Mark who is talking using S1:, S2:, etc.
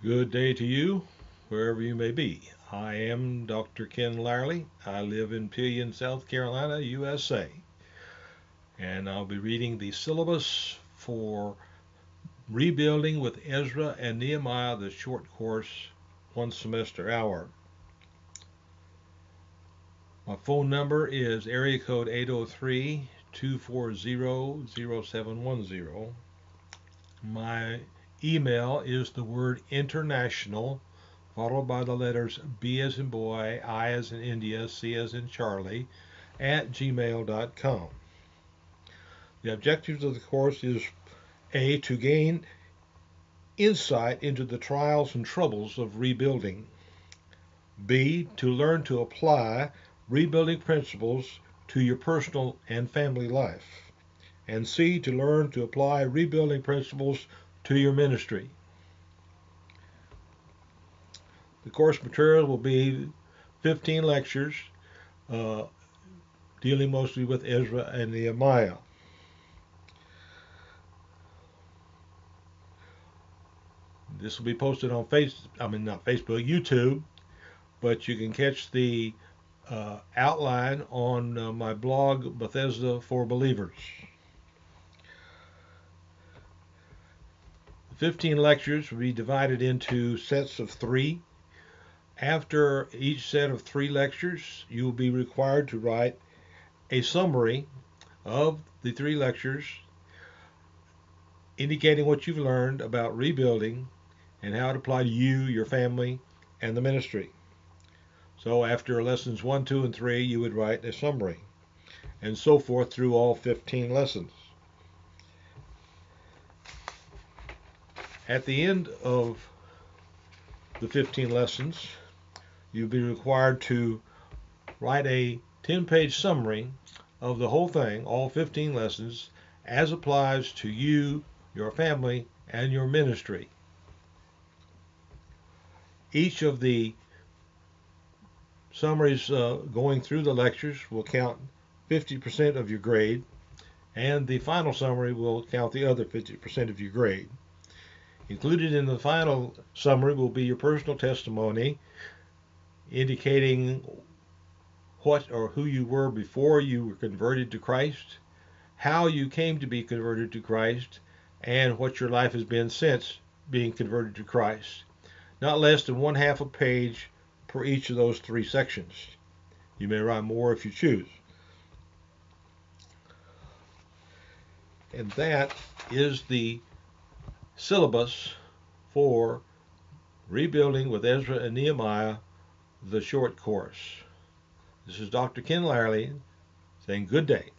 S1: Good day to you, wherever you may be. I am Dr. Ken Lierle. I live in Pillion, South Carolina, USA. And I'll be reading the syllabus for Rebuilding with Ezra and Nehemiah, the short course, 1 semester hour. My phone number is area code 803-240-0710. My email is the word international followed by the letters B as in boy, I as in India, C as in Charlie, @gmail.com. The objectives of the course is A, to gain insight into the trials and troubles of rebuilding. B, to learn to apply rebuilding principles to your personal and family life. And C, to learn to apply rebuilding principles to your ministry. The course material will be 15 lectures dealing mostly with Ezra and Nehemiah. This will be posted on YouTube, but you can catch the outline on my blog, Bethesda for Believers. 15 lectures will be divided into sets of 3. After each set of 3 lectures, you will be required to write a summary of the 3 lectures indicating what you've learned about rebuilding and how it applied to you, your family, and the ministry. So after lessons 1, 2, and 3, you would write a summary, and so forth through all 15 lessons. At the end of the 15 lessons, you'll be required to write a 10-page summary of the whole thing, all 15 lessons, as applies to you, your family, and your ministry. Each of the summaries going through the lectures will count 50% of your grade, and the final summary will count the other 50% of your grade. Included in the final summary will be your personal testimony indicating what or who you were before you were converted to Christ, how you came to be converted to Christ, and what your life has been since being converted to Christ. Not less than 1/2 a page per each of those 3 sections. You may write more if you choose. And that is the syllabus for Rebuilding with Ezra and Nehemiah, the short course. This is Dr. Ken Lierle saying good day.